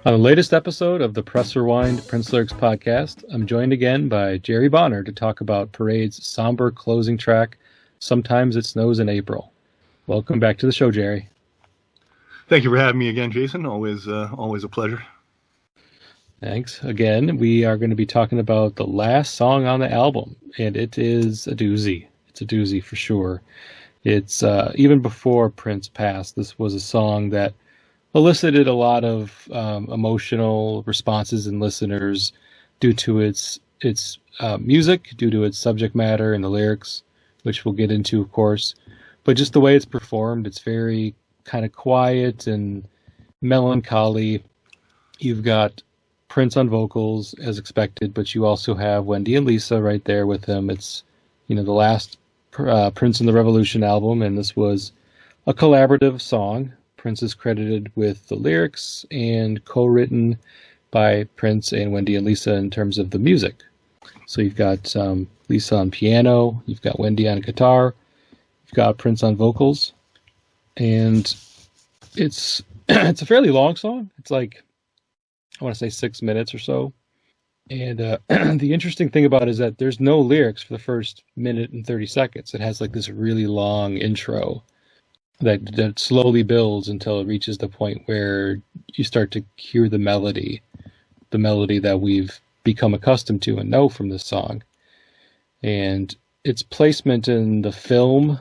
On the latest episode of the Press Rewind Prince Lyrics podcast, I'm joined again by Jerry Bonner to talk about Parade's somber closing track, Sometimes It Snows in April. Welcome back to the show, Jerry. Thank you for having me again, Jason. Always a pleasure. Thanks. Again, we are going to be talking about the last song on the album, and it is a doozy. It's a doozy for sure. It's even before Prince passed, this was a song that elicited a lot of emotional responses in listeners due to its music, due to its subject matter and the lyrics, which we'll get into, of course. But just the way it's performed, it's very kind of quiet and melancholy. You've got Prince on vocals, as expected, but you also have Wendy and Lisa right there with him. It's, the last Prince and the Revolution album, and this was a collaborative song. Prince is credited with the lyrics and co-written by Prince and Wendy and Lisa in terms of the music. So you've got Lisa on piano, you've got Wendy on guitar, you've got Prince on vocals, and it's it's a fairly long song. It's like, I want to say 6 minutes or so. And the interesting thing about it is that there's no lyrics for the first minute and 30 seconds. It has like this really long intro that slowly builds until it reaches the point where you start to hear the melody that we've become accustomed to and know from this song. And its placement in the film,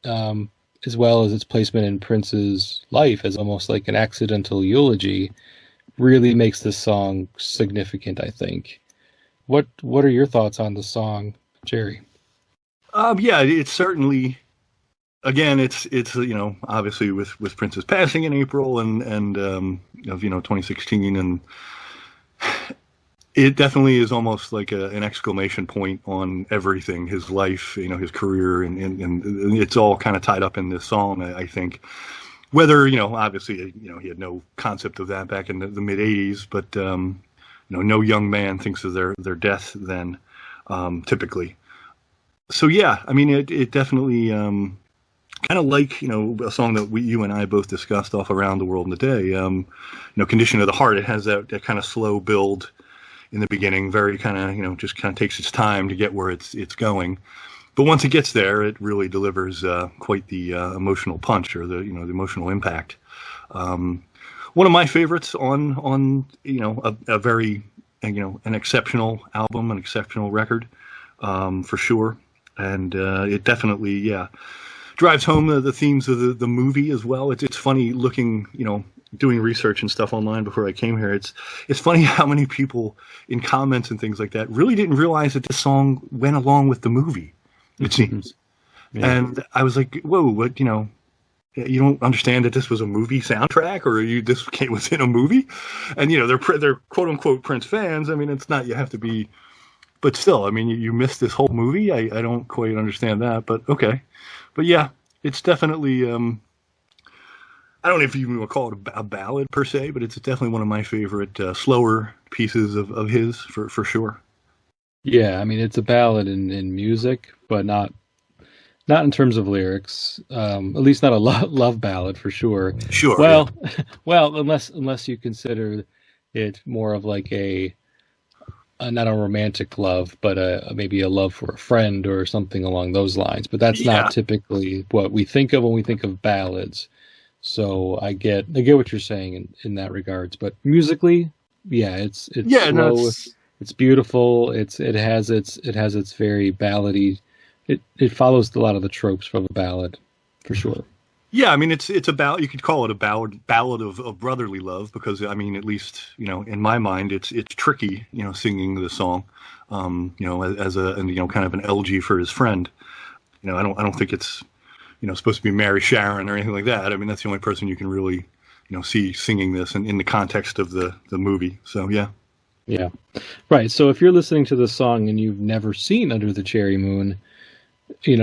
as well as its placement in Prince's life as almost like an accidental eulogy, really makes this song significant, I think. What are your thoughts on the song, Jerry? Yeah, it's certainly... Again, it's obviously with Prince's passing in April and 2016, and it definitely is almost like an exclamation point on everything, his life, his career, and it's all kind of tied up in this song, I think. Whether, obviously, he had no concept of that back in the mid 80s, but no young man thinks of their death then, typically. So yeah, I mean, it definitely. Kind of like, a song that you and I both discussed off Around the World in a Day, Condition of the Heart. It has that kind of slow build in the beginning, very kind of, just kind of takes its time to get where it's going. But once it gets there, it really delivers quite the emotional punch or the emotional impact. One of my favorites on a very, an exceptional album, an exceptional record, for sure. And it definitely, drives home the themes of the movie as well. It's funny looking, doing research and stuff online before I came here. It's funny how many people in comments and things like that really didn't realize that this song went along with the movie, it seems. Yeah. And I was like, whoa, what, you don't understand that this was a movie soundtrack, or this was in a movie? And, they're quote unquote Prince fans. I mean, it's not, you have to be, but still, I mean, you missed this whole movie. I don't quite understand that, but okay. But yeah, it's definitely, I don't know if you would call it a ballad per se, but it's definitely one of my favorite slower pieces of his for sure. Yeah, I mean, it's a ballad in music, but not in terms of lyrics. At least not a love ballad for sure. Sure. Well, yeah. Well, unless you consider it more of like not a romantic love, but maybe a love for a friend or something along those lines. But that's not typically what we think of when we think of ballads. So I get what you're saying in that regards. But musically, it's slow, it's beautiful. It has its very ballady. It follows a lot of the tropes from a ballad, for sure. Yeah, I mean, it's a ballad. You could call it a ballad of brotherly love, because I mean, at least in my mind, it's tricky, singing the song, as a kind of an elegy for his friend. I don't think it's supposed to be Mary Sharon or anything like that. I mean, that's the only person you can really see singing this in the context of the movie. So yeah. Yeah. Right. So if you're listening to the song and you've never seen Under the Cherry Moon,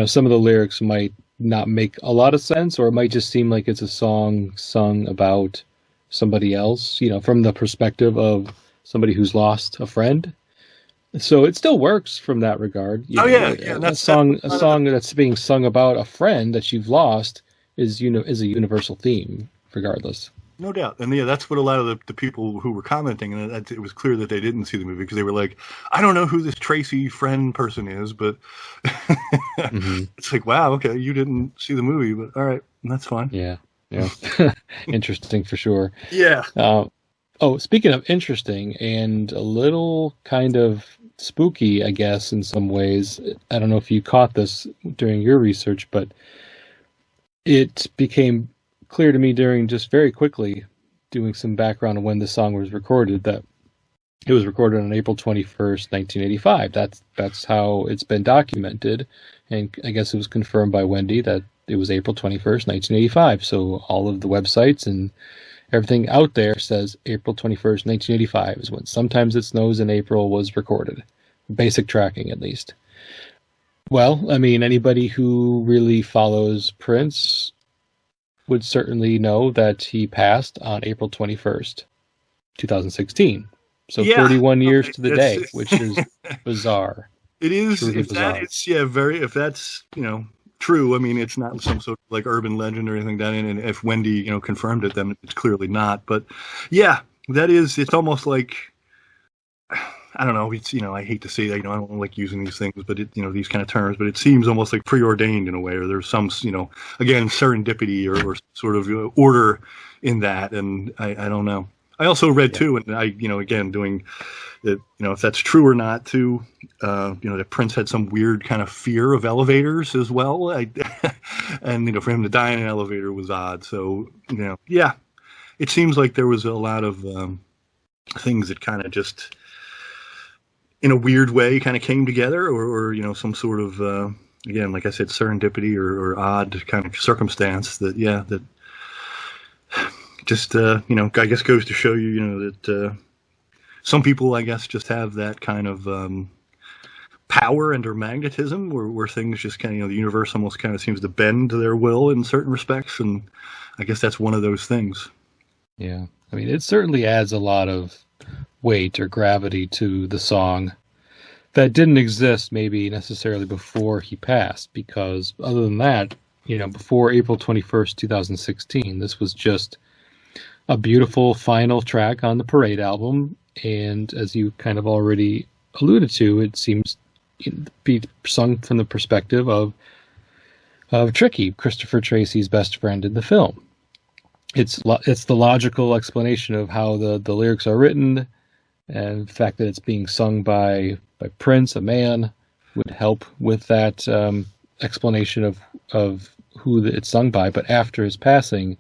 some of the lyrics might not make a lot of sense, or it might just seem like it's a song sung about somebody else, from the perspective of somebody who's lost a friend. So it still works from that regard. Oh yeah, yeah. A song that's being sung about a friend that you've lost is a universal theme, regardless. No doubt. And yeah, that's what a lot of the people who were commenting, and it was clear that they didn't see the movie because they were like, I don't know who this Tracy friend person is, but Mm-hmm. it's like, wow, okay, you didn't see the movie, but all right, that's fine. Yeah, yeah, interesting for sure. Yeah. Oh, speaking of interesting and a little kind of spooky, I guess, in some ways. I don't know if you caught this during your research, but it became clear to me during just very quickly doing some background on when the song was recorded that it was recorded on April 21st, 1985. That's how it's been documented, and I guess it was confirmed by Wendy that it was April 21st, 1985. So all of the websites and everything out there says April 21st, 1985 is when Sometimes It Snows in April was recorded. Basic tracking, at least. Well, I mean, anybody who really follows Prince would certainly know that he passed on April 21st, 2016. So Yeah. 31 years Okay, to the day, which is bizarre. It is. Truly If bizarre. that is, yeah, very. If that's true. I mean, it's not some sort of like urban legend or anything like that. And if Wendy confirmed it, then it's clearly not. But yeah, that is. It's almost like I don't know. It's I hate to say that. I don't like using these things, but these kind of terms. But it seems almost like preordained in a way, or there's some again serendipity or sort of order in that. And I don't know. I also read too, and I again doing that. If that's true or not too. That Prince had some weird kind of fear of elevators as well. And for him to die in an elevator was odd. So yeah, it seems like there was a lot of things that kind of just in a weird way kind of came together, or some sort of again, like I said, serendipity or odd kind of circumstance that just I guess goes to show you that some people I guess just have that kind of power and or magnetism where things just kind of the universe almost kind of seems to bend to their will in certain respects, and I guess that's one of those things. Yeah, I mean, it certainly adds a lot of weight or gravity to the song that didn't exist maybe necessarily before he passed, because other than that, before April 21st, 2016, this was just a beautiful final track on the Parade album, and as you kind of already alluded to, it seems to be sung from the perspective of Tricky, Christopher Tracy's best friend in the film. It's the logical explanation of how the lyrics are written, and the fact that it's being sung by Prince, a man, would help with that explanation of who it's sung by. But after his passing,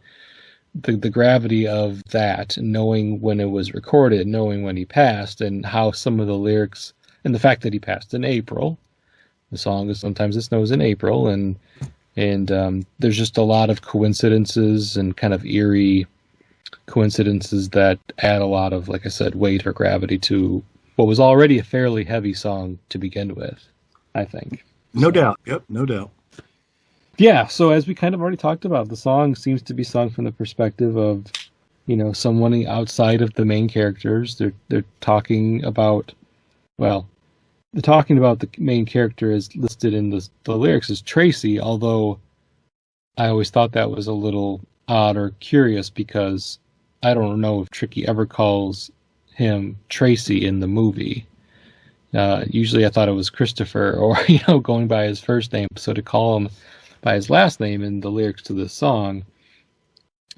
the gravity of that, knowing when it was recorded, knowing when he passed, and how some of the lyrics, and the fact that he passed in April, the song is Sometimes It Snows in April, and there's just a lot of coincidences and kind of eerie coincidences that add a lot of, like I said, weight or gravity to what was already a fairly heavy song to begin with, I think. No doubt. Yep, no doubt. Yeah, so as we kind of already talked about, the song seems to be sung from the perspective of, someone outside of the main characters. They're talking about, well, the talking about the main character is listed in the lyrics as Tracy, although I always thought that was a little odd or curious because I don't know if Tricky ever calls him Tracy in the movie. Usually I thought it was Christopher or, going by his first name. So to call him by his last name in the lyrics to this song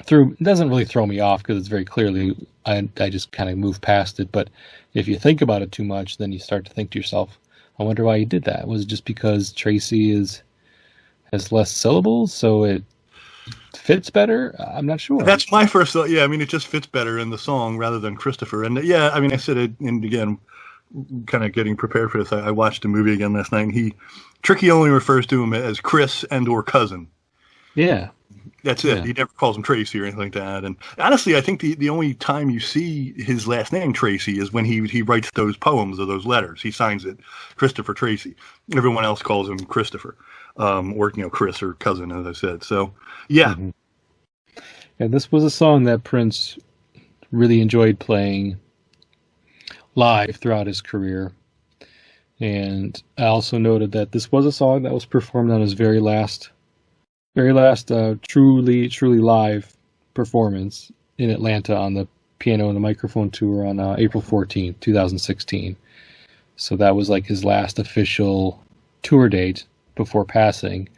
it doesn't really throw me off because it's very clearly, I just kind of move past it. But if you think about it too much, then you start to think to yourself, I wonder why he did that. Was it just because Tracy has less syllables, so it fits better? I'm not sure. That's my first thought. Yeah, I mean, it just fits better in the song rather than Christopher. And yeah, I mean, I said it, and again, kind of getting prepared for this, I watched the movie again last night, and Tricky only refers to him as Chris and or cousin. Yeah. That's it. Yeah. He never calls him Tracy or anything like that. And honestly, I think the only time you see his last name Tracy is when he writes those poems or those letters. He signs it Christopher Tracy. Everyone else calls him Christopher, or Chris or cousin, as I said. So yeah. Mm-hmm. And this was a song that Prince really enjoyed playing live throughout his career. And I also noted that this was a song that was performed on his very last truly live performance in Atlanta on the Piano and the Microphone tour on April 14th, 2016. So that was like his last official tour date before passing.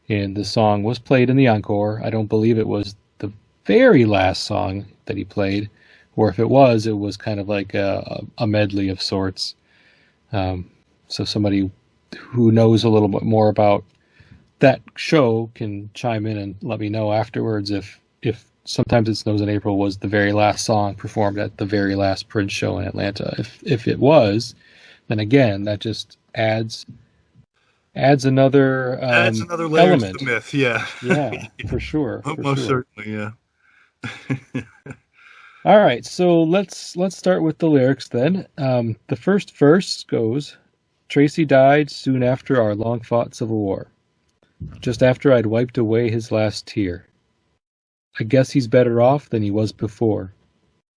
And the song was played in the encore. I don't believe it was the very last song that he played, or if it was kind of like a medley of sorts. So somebody who knows a little bit more about that show can chime in and let me know afterwards if Sometimes It Snows in April was the very last song performed at the very last Prince show in Atlanta. If it was, then again, that just adds another layer element to the myth. Yeah, yeah, for sure. Most certainly, yeah. All right, so let's start with the lyrics then. The first verse goes, "Tracy died soon after our long-fought Civil War, just after I'd wiped away his last tear. I guess he's better off than he was before,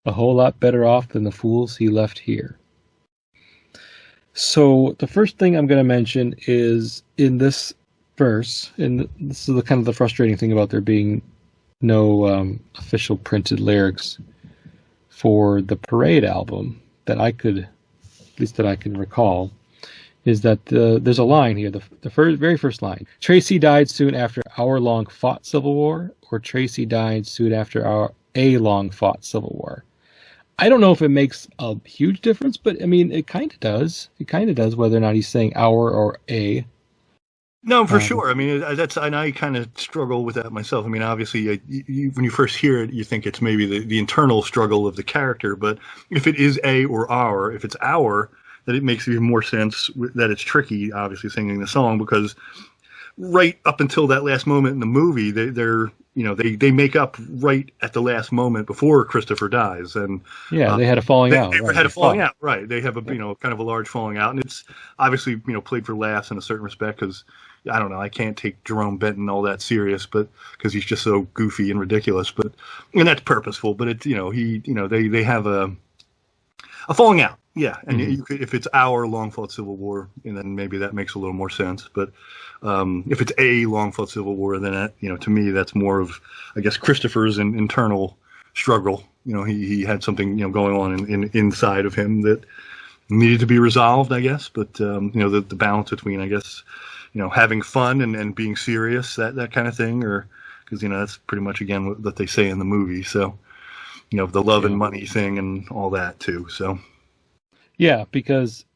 a whole lot better off than the fools he left here." So the first thing I'm going to mention is in this verse, and this is kind of the frustrating thing about there being no official printed lyrics for the Parade album that I can recall, is that there's a line here, the very first line. Tracy died soon after our long-fought Civil War, or Tracy died soon after a long-fought Civil War. I don't know if it makes a huge difference, but I mean, it kind of does. It kind of does, whether or not he's saying our or a. No, for sure. I mean, and I kind of struggle with that myself. I mean, obviously, when you first hear it, you think it's maybe the internal struggle of the character. But if it is a or our, if it's our, then it makes even more sense that it's Tricky, obviously, singing the song, because right up until that last moment in the movie, they make up right at the last moment before Christopher dies, and they had a falling out. They had a falling out, right? They have a kind of a large falling out, and it's obviously played for laughs in a certain respect because I don't know, I can't take Jerome Benton all that serious, but because he's just so goofy and ridiculous, and that's purposeful. But it's they have a falling out. Yeah, and if it's our long-fought Civil War, and then maybe that makes a little more sense. But if it's a long-fought Civil War, then that, to me that's more of, I guess, Christopher's internal struggle. He had something going on inside of him that needed to be resolved, I guess. But the balance between, I guess, having fun and being serious, that kind of thing, or because that's pretty much again what they say in the movie. So the love and money thing and all that too. So. Yeah, because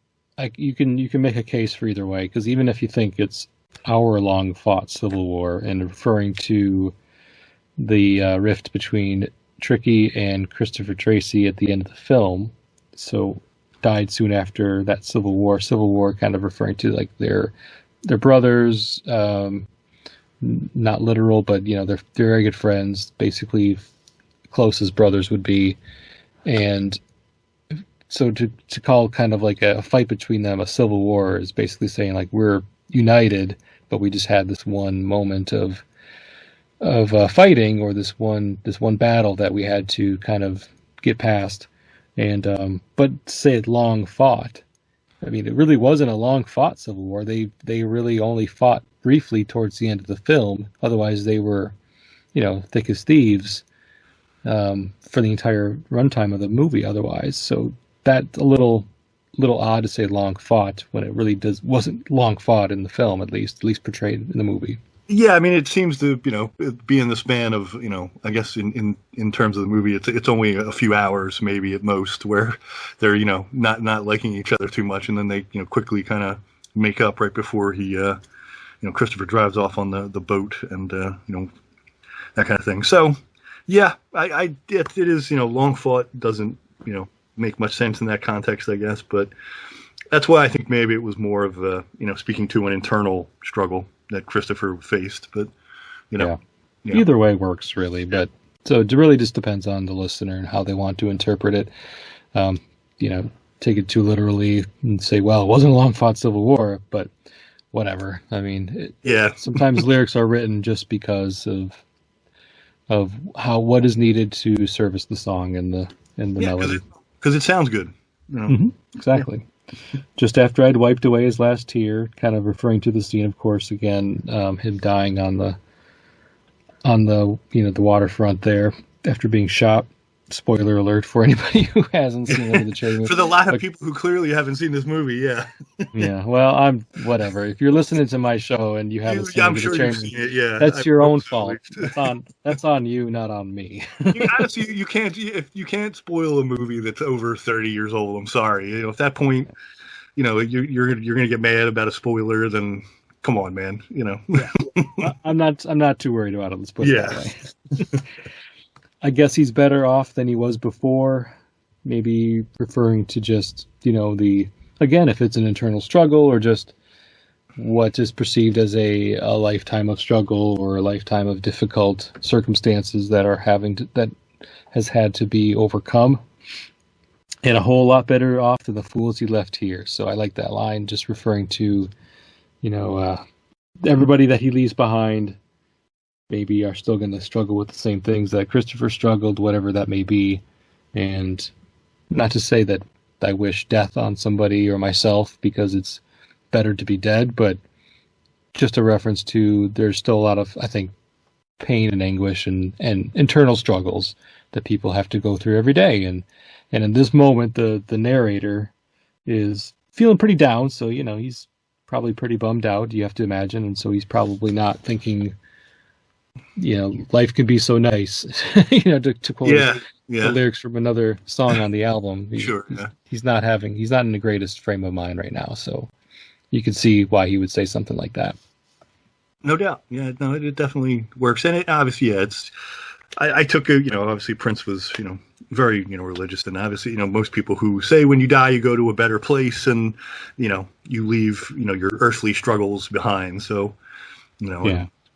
you can make a case for either way. Because even if you think it's our long-fought Civil War and referring to the rift between Tricky and Christopher Tracy at the end of the film, so died soon after that Civil War kind of referring to like their brothers, not literal, but they're very good friends, basically close as brothers would be, and so to call kind of like a fight between them a civil war is basically saying like we're united, but we just had this one moment of fighting, or this one battle that we had to kind of get past. And but say it long fought. I mean, it really wasn't a long fought civil war. They really only fought briefly towards the end of the film. Otherwise, they were, thick as thieves for the entire runtime of the movie. Otherwise, so that's a little odd to say long fought when it really wasn't long fought in the film, at least portrayed in the movie. Yeah, I mean, it seems to be in the span of I guess in terms of the movie, it's only a few hours maybe at most where they're not liking each other too much, and then they quickly kind of make up right before he Christopher drives off on the boat and that kind of thing. So yeah, it is long fought doesn't make much sense in that context, I guess, but that's why I think maybe it was more of speaking to an internal struggle that Christopher faced, but Yeah. Either way works, really. But so it really just depends on the listener and how they want to interpret it. You know, take it too literally and say, well, it wasn't a long-fought civil war, but whatever. I mean, sometimes lyrics are written just because of what is needed to service the song and the melody. Because it sounds good. You know? Mm-hmm, exactly. Yeah. Just after I'd wiped away his last tear, kind of referring to the scene, of course, again, him dying on the the waterfront there after being shot. Spoiler alert for anybody who hasn't seen Under the Cherry Moon. For the lot of people who clearly haven't seen this movie, yeah. Yeah, well, I'm whatever. If you're listening to my show and you haven't seen Under the Cherry Moon, that's your own fault. That's on you, not on me. Honestly, you can't spoil a movie that's over 30 years old. I'm sorry. You know, at that point, you know, you're gonna get mad about a spoiler. Then come on, man. You know. Yeah. I'm not too worried about it. Let's put it that way. I guess he's better off than he was before, maybe referring to just, again, if it's an internal struggle or just what is perceived as a lifetime of struggle or a lifetime of difficult circumstances that has had to be overcome, and a whole lot better off than the fools he left here. So I like that line, just referring to, everybody that he leaves behind maybe are still going to struggle with the same things that Christopher struggled, whatever that may be. And not to say that I wish death on somebody or myself, because it's better to be dead, but just a reference to there's still a lot of, I think, pain and anguish and internal struggles that people have to go through every day. And in this moment, the narrator is feeling pretty down, so, he's probably pretty bummed out, you have to imagine, and so he's probably not thinking, life can be so nice, to quote the lyrics from another song on the album. He's not in the greatest frame of mind right now, so you can see why he would say something like that. No doubt. Yeah, no, it definitely works. And it obviously, I took it, obviously Prince was, very, religious, and obviously, most people who say when you die, you go to a better place and, you leave, your earthly struggles behind. So,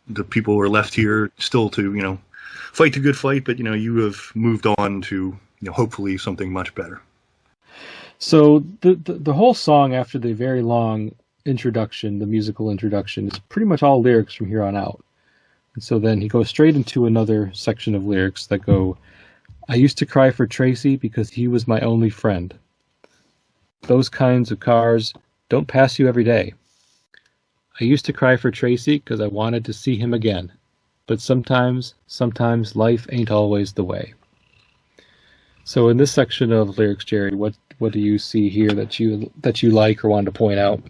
the people who are left here still to, fight the good fight, but, you have moved on to, hopefully something much better. So the whole song, after the very long introduction, the musical introduction, is pretty much all lyrics from here on out. And so then he goes straight into another section of lyrics that go, I used to cry for Tracy because he was my only friend. Those kinds of cars don't pass you every day. I used to cry for Tracy because I wanted to see him again. But sometimes life ain't always the way. So in this section of lyrics, Jerry, what do you see here that you like or wanted to point out?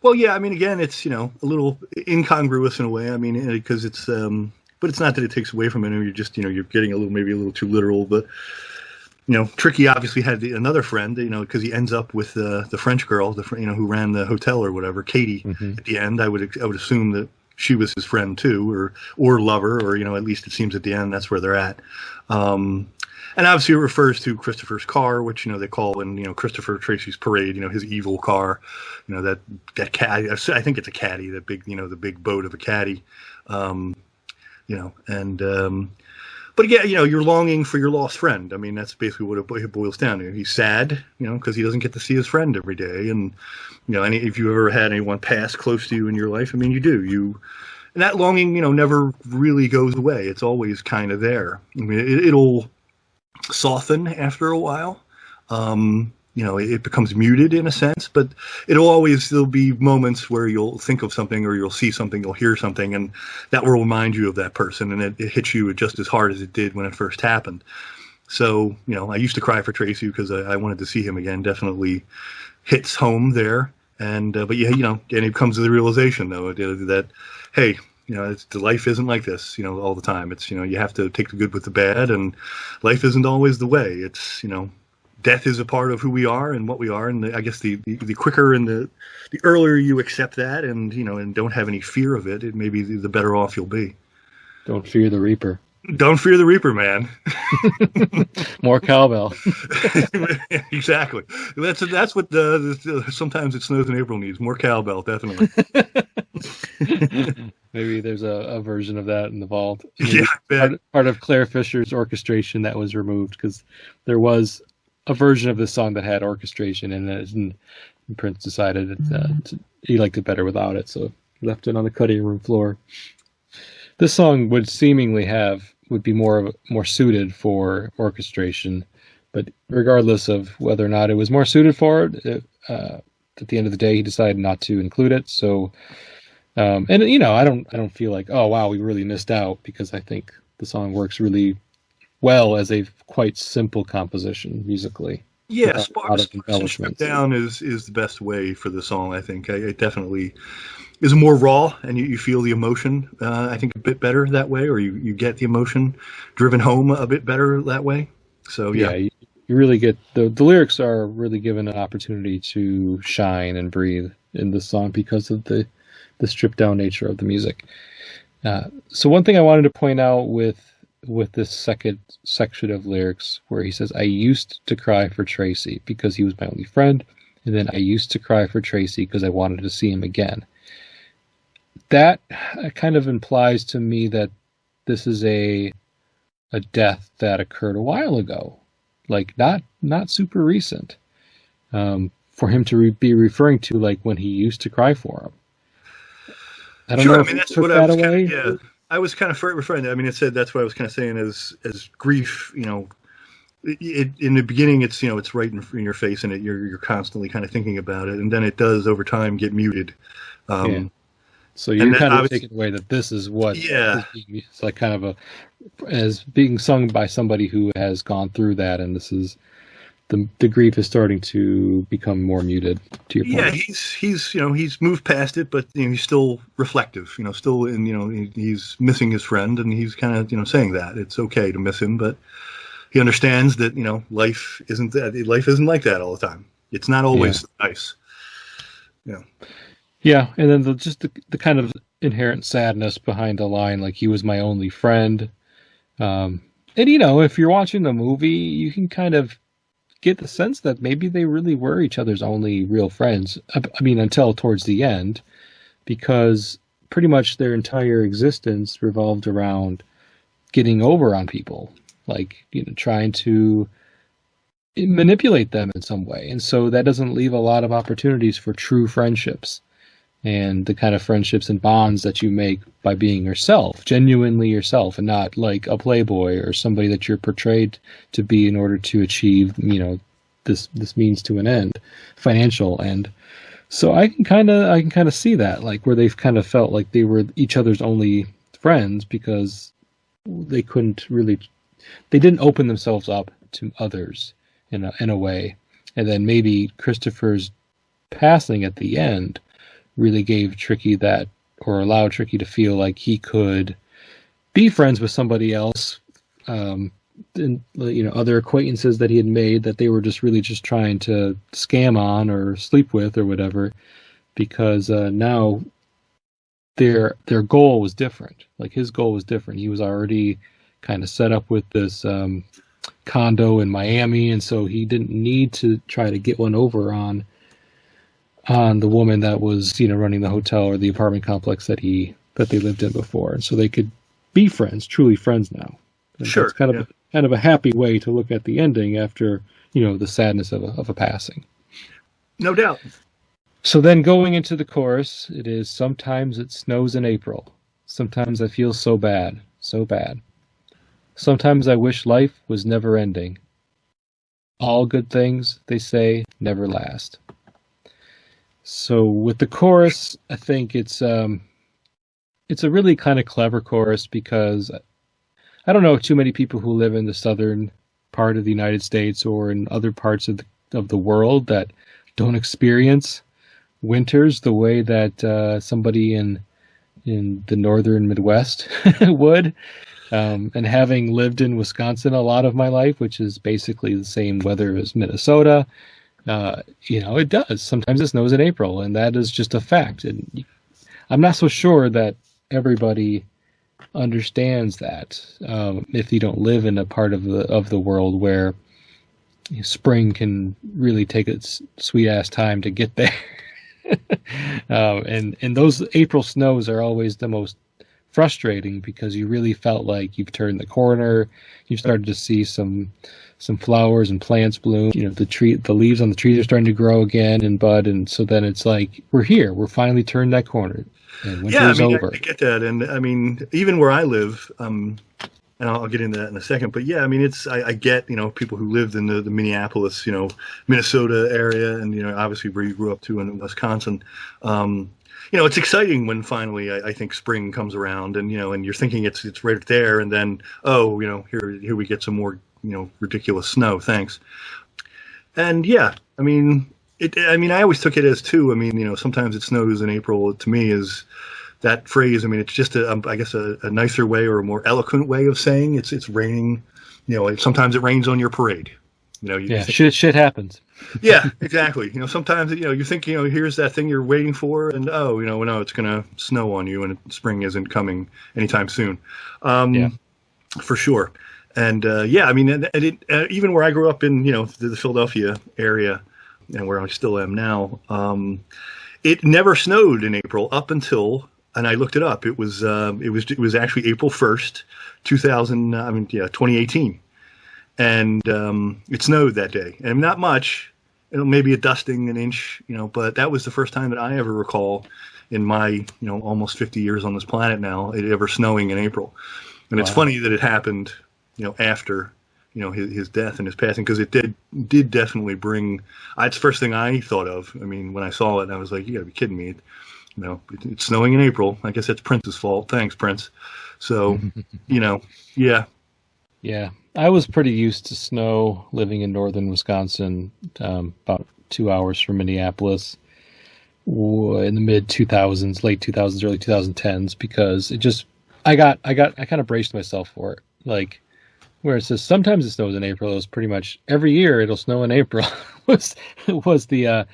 Well, yeah, I mean, again, it's, a little incongruous in a way. I mean, because it's, but it's not that it takes away from it. You're just, you're getting maybe a little too literal. But, Tricky obviously had another friend, because he ends up with the French girl, who ran the hotel or whatever, Katie. Mm-hmm. At the end, I would assume that she was his friend too, or lover, or at least it seems at the end that's where they're at. And obviously it refers to Christopher's car, which, they call in, Christopher Tracy's parade, his evil car, that caddy, I think it's a caddy, that big, the big boat of a caddy, but again, you're longing for your lost friend. I mean, that's basically what it boils down to. He's sad, because he doesn't get to see his friend every day. And, if you ever had anyone pass close to you in your life, I mean, you do. And that longing, never really goes away. It's always kind of there. I mean, it'll soften after a while. It becomes muted in a sense, but there'll be moments where you'll think of something or you'll see something, you'll hear something, and that will remind you of that person, and it hits you just as hard as it did when it first happened. So, I used to cry for Tracy because I wanted to see him again. Definitely hits home there. And, but yeah, and it comes to the realization though, that, hey, the life isn't like this, all the time. It's, you have to take the good with the bad, and life isn't always the way. It's, death is a part of who we are and what we are. And I guess the quicker and the earlier you accept that and, and don't have any fear of it, maybe the better off you'll be. Don't fear the Reaper. Don't fear the Reaper, man. More cowbell. Exactly. That's what sometimes it snows in April needs. More cowbell, definitely. Maybe there's a version of that in the vault. Yeah, Maybe I bet. part of Claire Fisher's orchestration that was removed because there was a version of this song that had orchestration in it, and Prince decided he liked it better without it, so left it on the cutting room floor. This song would be more suited for orchestration, but regardless of whether or not it was more suited for at the end of the day, he decided not to include it. So, and I don't feel like, oh wow, we really missed out, because I think the song works really well as a quite simple composition musically, Yeah, without a lot of sparse and stripped embellishments. down is the best way for the song. I think it definitely is more raw, and you feel the emotion. I think a bit better that way, or you get the emotion driven home a bit better that way. So yeah, Yeah, you really get the lyrics are really given an opportunity to shine and breathe in this song because of the stripped down nature of the music. So one thing I wanted to point out with this second section of lyrics where he says, "I used to cry for Tracy because he was my only friend," and then "I used to cry for Tracy because I wanted to see him again." That kind of implies to me that this is a death that occurred a while ago, like not super recent. For him to be referring to like when he used to cry for him. I don't sure. know I if mean, you that's took what I that was kind of away. yeah. I was kind of referring to. I mean, it said that's what I was kind of saying as grief. In the beginning, it's right in your face, and you're constantly kind of thinking about it, and then it does over time get muted. Yeah. Um, So and you're then kind of obviously, taking away that this is what yeah, is being, it's like kind of as being sung by somebody who has gone through that, and this is the grief is starting to become more muted. To your yeah, point. he's moved past it, but he's still reflective. Still he's missing his friend, and he's kind of saying that it's okay to miss him, but he understands that life isn't like that all the time. It's not Yeah. always nice. Yeah, Yeah, and then the kind of inherent sadness behind the line, like he was my only friend. Um, and if you're watching the movie, you can kind of get the sense that maybe they really were each other's only real friends. I mean, until towards the end, because pretty much their entire existence revolved around getting over on people, like trying to manipulate them in some way. And so that doesn't leave a lot of opportunities for true friendships and the kind of friendships and bonds that you make by being yourself, genuinely yourself, and not like a playboy or somebody that you're portrayed to be in order to achieve, this means to an end, financial end. So I can kind of see that, like where they've kind of felt like they were each other's only friends because they couldn't really, they didn't open themselves up to others in a way, and then maybe Christopher's passing at the end really gave Tricky that, or allowed Tricky to feel like he could be friends with somebody else, and other acquaintances that he had made that they were just really just trying to scam on or sleep with or whatever, because now their goal was different. Like his goal was different. He was already kind of set up with this condo in Miami, and so he didn't need to try to get one over on the woman that was running the hotel or the apartment complex that they lived in before, and so they could be friends, truly friends now. And that's sure, yeah, kind of a happy way to look at the ending after the sadness of a passing. no doubt. So then going into the chorus, it is, "Sometimes it snows in April. Sometimes I feel so bad, so bad. Sometimes I wish life was never ending. All good things, they say, never last." So with the chorus, I think it's a really kind of clever chorus because I don't know too many people who live in the southern part of the United States or in other parts of the world that don't experience winters the way that somebody in the northern Midwest would. And having lived in Wisconsin a lot of my life, which is basically the same weather as Minnesota, it does. Sometimes it snows in April, and that is just a fact. And I'm not so sure that everybody understands that if you don't live in a part of the world where spring can really take its sweet ass time to get there. And those April snows are always the most frustrating because you really felt like you've turned the corner. You've started to see some flowers and plants bloom. The leaves on the trees are starting to grow again and bud, and so then it's like we're here. We're finally turned that corner, and winter Yeah, I is mean, over. I get that, and I mean, even where I live, and I'll get into that in a second. But yeah, I mean, I get people who lived in the Minneapolis, Minnesota area, and obviously where you grew up too in Wisconsin. It's exciting when finally I think spring comes around, and and you're thinking it's right there, and then here we get some more ridiculous snow. Thanks. And yeah, I mean I always took it as too. I mean sometimes it snows in April. To me is that phrase. I mean it's just I guess a nicer way or a more eloquent way of saying it's raining. Sometimes it rains on your parade. Shit happens. Yeah, exactly. Sometimes you think here's that thing you're waiting for, and no, it's gonna snow on you, and spring isn't coming anytime soon. Yeah. For sure. And I mean, and even where I grew up in the Philadelphia area, and where I still am now, it never snowed in April up until, and I looked it up. It was actually April 1st, 2018. And it snowed that day, and not much, maybe a dusting, an inch, but that was the first time that I ever recall in my almost 50 years on this planet now it ever snowing in April. And It's funny that it happened after his death and his passing, because it did definitely bring. It's the first thing I thought of. I mean, when I saw it, I was like, you gotta be kidding me. It's snowing in April. I guess that's Prince's fault. Thanks, Prince. So yeah. Yeah, I was pretty used to snow living in northern Wisconsin, about 2 hours from Minneapolis, in the mid 2000s, late 2000s, early 2010s, because I kind of braced myself for it. Like, where it says sometimes it snows in April, it was pretty much every year it'll snow in April was the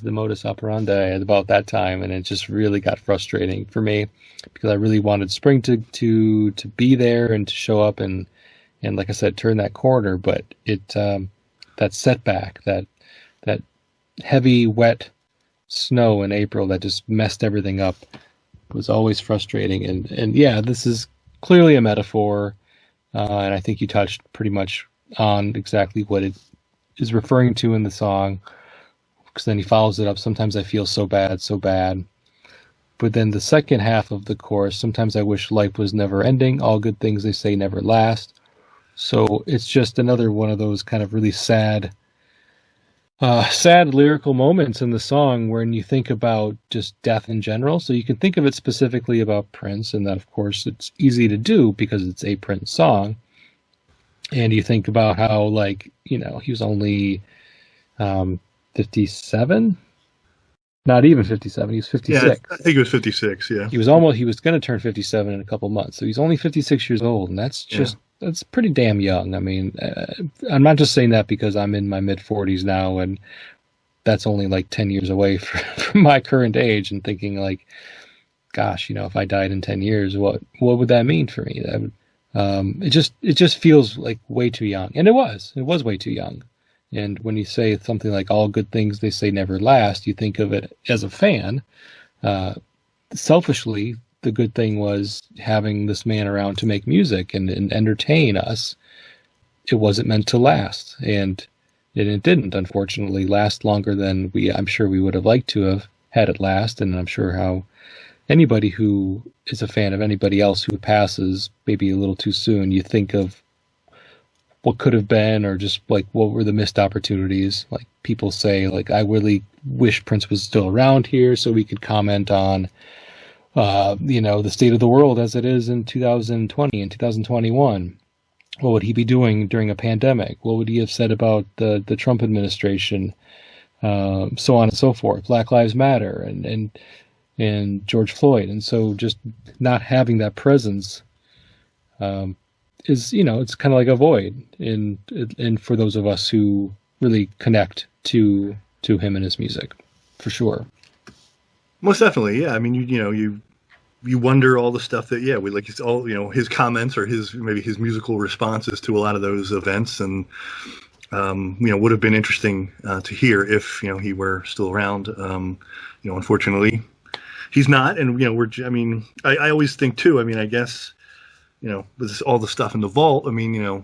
modus operandi at about that time, and it just really got frustrating for me because I really wanted spring to be there and to show up and like I said, turn that corner, but that setback, that heavy, wet snow in April that just messed everything up was always frustrating. And yeah, this is clearly a metaphor, and I think you touched pretty much on exactly what it is referring to in the song, because then he follows it up, sometimes I feel so bad, so bad. But then the second half of the chorus, sometimes I wish life was never ending, all good things they say never last. So it's just another one of those kind of really sad lyrical moments in the song when you think about just death in general. So you can think of it specifically about Prince, and that, of course, it's easy to do because it's a Prince song. And you think about how, he was only 57? Not even 57. He was 56. Yeah, I think it was 56, yeah. He was going to turn 57 in a couple months. So he's only 56 years old, and that's pretty damn young. I mean, I'm not just saying that because I'm in my mid-40s now, and that's only 10 years away from my current age, and thinking gosh, if I died in 10 years, what would that mean for me? It just feels like way too young. And it was way too young. And when you say something like all good things they say never last, you think of it as a fan. Selfishly, the good thing was having this man around to make music and entertain us. It wasn't meant to last. And it didn't, unfortunately, last longer than I'm sure we would have liked to have had it last. And I'm sure how anybody who is a fan of anybody else who passes maybe a little too soon, you think of what could have been, or just what were the missed opportunities. Like people say, I really wish Prince was still around here so we could comment on, the state of the world as it is in 2020 and 2021. What would he be doing during a pandemic? What would he have said about the Trump administration? So on and so forth. Black Lives Matter and George Floyd. And so just not having that presence, is, it's kind of like a void in for those of us who really connect to him and his music, for sure. Most definitely, yeah. I mean, you wonder all the stuff that, we like all his comments or his musical responses to a lot of those events, and would have been interesting to hear if he were still around. Unfortunately, he's not, and I always think too. I mean, I guess with all the stuff in the vault. I mean,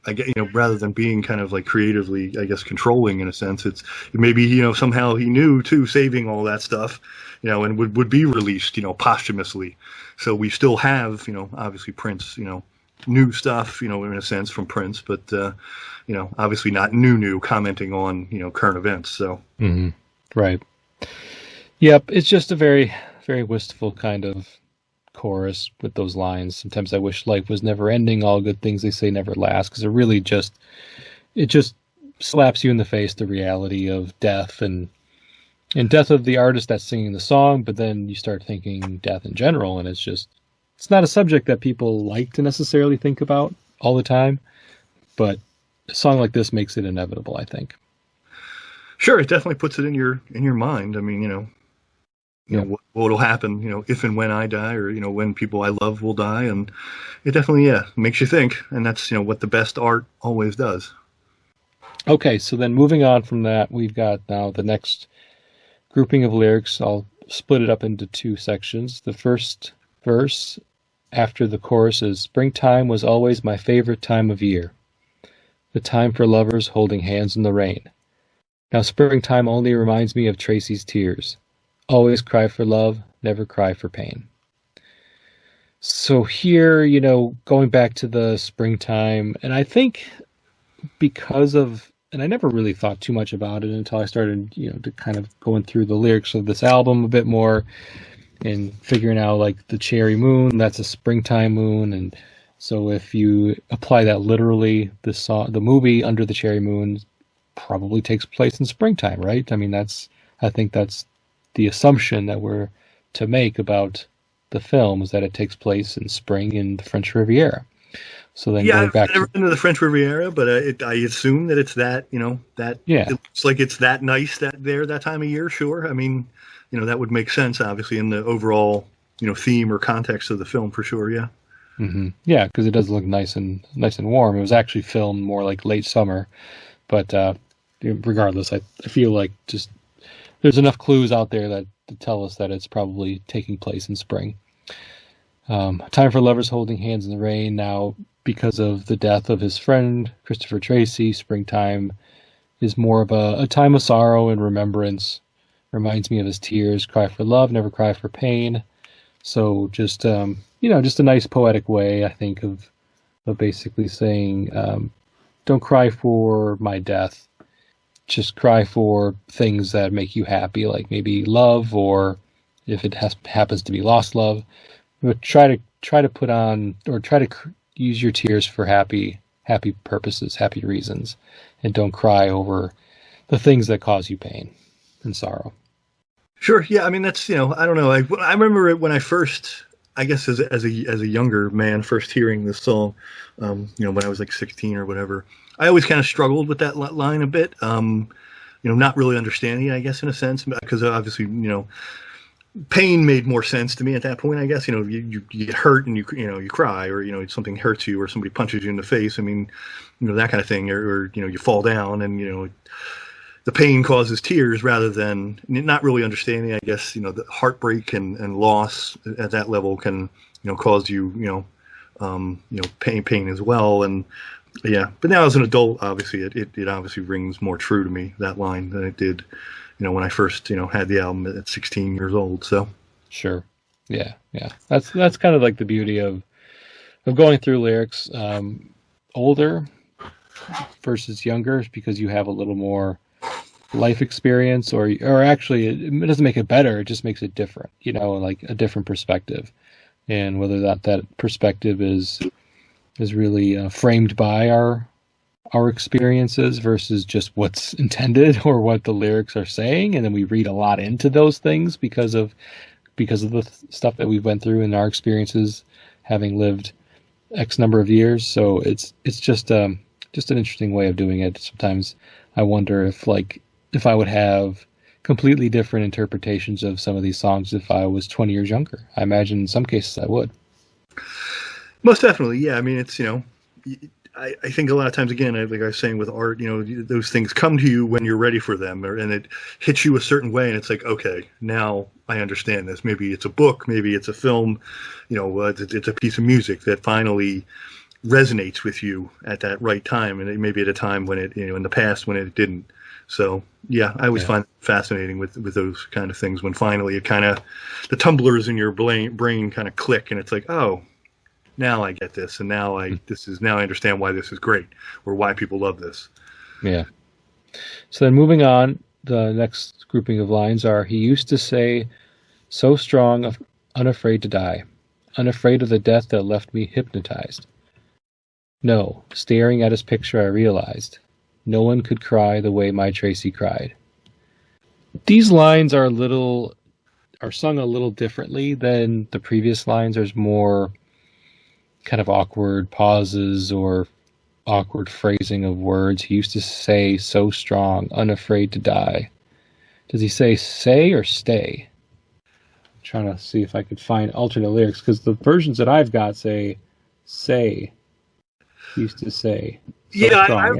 I get, rather than being kind of like creatively, I guess, controlling in a sense, it's maybe, somehow he knew too, saving all that stuff, and would be released, posthumously. So we still have, obviously Prince, new stuff, in a sense from Prince, but, obviously not new commenting on, current events. So. Mm-hmm. Right. Yep. It's just a very, very wistful kind of chorus with those lines. Sometimes I wish life was never ending. All good things they say never last, because it just slaps you in the face, the reality of death and death of the artist that's singing the song. But then you start thinking death in general, and it's not a subject that people like to necessarily think about all the time. But a song like this makes it inevitable, I think. Sure, it definitely puts it in your mind. I mean, what'll happen, if and when I die, or, when people I love will die. And it definitely, makes you think. And that's, what the best art always does. Okay, so then moving on from that, we've got now the next grouping of lyrics. I'll split it up into two sections. The first verse after the chorus is, "Springtime was always my favorite time of year, the time for lovers holding hands in the rain. Now springtime only reminds me of Tracy's tears. Always cry for love, never cry for pain." So here, going back to the springtime, and I think and I never really thought too much about it until I started, to kind of going through the lyrics of this album a bit more and figuring out, like, the cherry moon, that's a springtime moon. And so if you apply that literally, the movie Under the Cherry Moon probably takes place in springtime, right? I mean, I think that's the assumption that we're to make about the film, is that it takes place in spring in the French Riviera. So then going back, I've never been to the French Riviera, but I assume that it's that, it looks like it's that nice that time of year. Sure. I mean, that would make sense, obviously, in the overall, theme or context of the film, for sure. Yeah. Mm-hmm. Yeah, because it does look nice and warm. It was actually filmed more like late summer, but regardless, I feel like just there's enough clues out there to tell us that it's probably taking place in spring. Time for lovers holding hands in the rain. Now, because of the death of his friend Christopher Tracy, springtime is more of a time of sorrow and remembrance. Reminds me of his tears. Cry for love, never cry for pain. So just just a nice poetic way, I think, of basically saying, don't cry for my death. Just cry for things that make you happy, like maybe love, or if it happens to be lost love. But try to put on, or try to use your tears for happy purposes, happy reasons, and don't cry over the things that cause you pain and sorrow. Sure. Yeah. I mean, that's, I don't know. I remember it when I first, I guess as a younger man, first hearing this song, when I was like 16 or whatever. I always kind of struggled with that line a bit, not really understanding it, I guess, in a sense, because obviously, pain made more sense to me at that point, I guess. You get hurt and you cry, or, something hurts you, or somebody punches you in the face. I mean, that kind of thing, or you fall down and, the pain causes tears, rather than not really understanding, I guess, the heartbreak and loss at that level can, cause you, pain as well. And yeah, but now as an adult, obviously it obviously rings more true to me, that line, than it did, when I first, had the album at 16 years old. So sure. Yeah. That's kind of like the beauty of going through lyrics, older versus younger, because you have a little more life experience, or actually it doesn't make it better, it just makes it different, like a different perspective. And whether that perspective is really framed by our experiences versus just what's intended or what the lyrics are saying, and then we read a lot into those things because of the stuff that we went through in our experiences, having lived X number of years. So it's just an interesting way of doing it. Sometimes I wonder if I would have completely different interpretations of some of these songs if I was 20 years younger. I imagine in some cases I would. Most definitely, yeah. I mean, it's, I think a lot of times, again, like I was saying with art, those things come to you when you're ready for them, and it hits you a certain way, and it's like, okay, now I understand this. Maybe it's a book, maybe it's a film, it's a piece of music that finally resonates with you at that right time, and it maybe at a time when it, in the past when it didn't. So yeah, I always find it fascinating with those kind of things when finally it kind of, the tumblers in your brain kind of click, and it's like, oh, now I get this, and now I understand why this is great, or why people love this. Yeah. So then moving on, the next grouping of lines are, he used to say, so strong, unafraid to die, unafraid of the death that left me hypnotized. No, staring at his picture I realized, no one could cry the way my Tracy cried. These lines are sung a little differently than the previous lines. There's more kind of awkward pauses or awkward phrasing of words. He used to say, so strong, unafraid to die. Does he say or stay? I'm trying to see if I could find alternate lyrics, because the versions that I've got say. He used to say. So yeah, strong,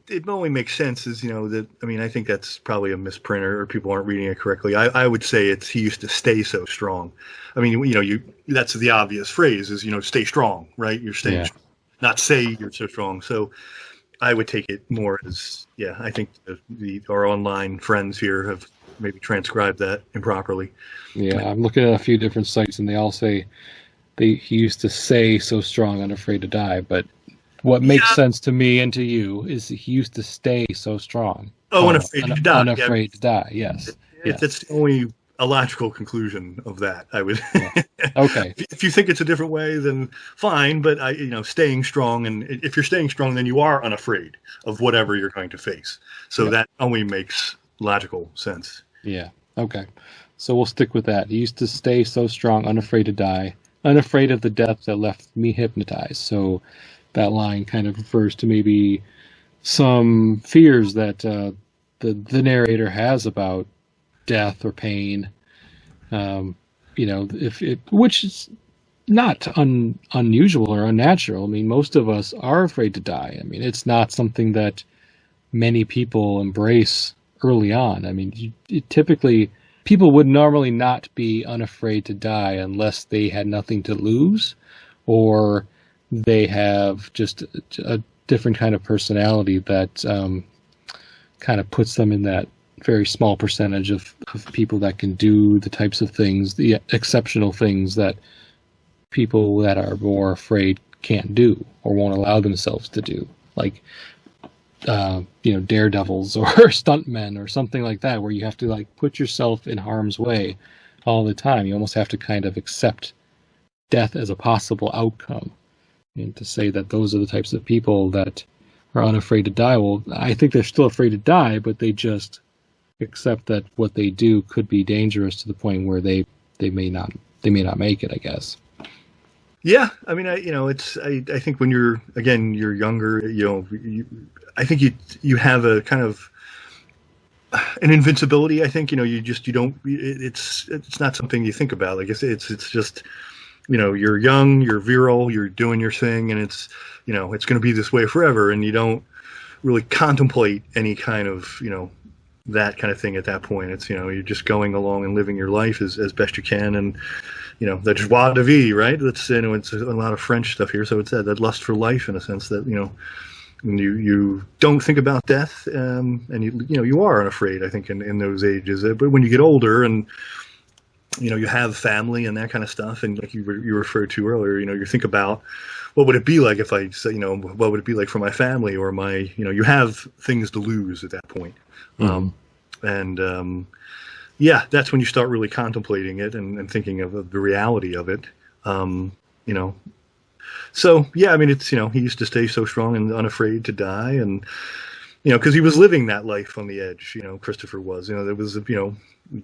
it only makes sense is, that, I mean, I think that's probably a misprint, or people aren't reading it correctly. I would say he used to stay so strong. I mean, that's the obvious phrase is, stay strong, right? You're staying strong, not say you're so strong. So I would take it more as, I think our online friends here have maybe transcribed that improperly. Yeah, I'm looking at a few different sites, and they all say he used to say so strong, unafraid to die, but what makes sense to me and to you is he used to stay so strong. Oh, unafraid to die. Unafraid to die, yes. That's only a logical conclusion of that, I would. Okay. If you think it's a different way, then fine, but staying strong, and if you're staying strong, then you are unafraid of whatever you're going to face. So that only makes logical sense. Yeah, okay. So we'll stick with that. He used to stay so strong, unafraid to die, unafraid of the death that left me hypnotized. So that line kind of refers to maybe some fears that the narrator has about death or pain. Which is not unusual or unnatural. I mean, most of us are afraid to die. I mean, it's not something that many people embrace early on. I mean, typically people would normally not be unafraid to die unless they had nothing to lose, or they have just a different kind of personality that kind of puts them in that very small percentage of people that can do the types of things, the exceptional things that people that are more afraid can't do or won't allow themselves to do, like daredevils or stuntmen or something like that, where you have to like put yourself in harm's way all the time. You almost have to kind of accept death as a possible outcome. And to say that those are the types of people that are unafraid to die, well, I think they're still afraid to die, but they just accept that what they do could be dangerous to the point where they may not make it, I guess. Yeah, I mean, I think when you're younger, I think you have a kind of an invincibility. I think it's not something you think about. Like it's just, you're young, you're virile, you're doing your thing, and it's going to be this way forever, and you don't really contemplate any kind of that kind of thing at that point. It's you're just going along and living your life as best you can, and the joie de vivre, right? That's it's a lot of French stuff here, so it's that lust for life in a sense that when you don't think about death, and you are unafraid, I think, in those ages. But when you get older and you have family and that kind of stuff, and like you referred to earlier, you think about what would it be like if I say, what would it be like for my family or my, you have things to lose at that point. That's when you start really contemplating it and thinking of the reality of it. So yeah, I mean, it's, he used to stay so strong and unafraid to die, and because he was living that life on the edge. Christopher was. There was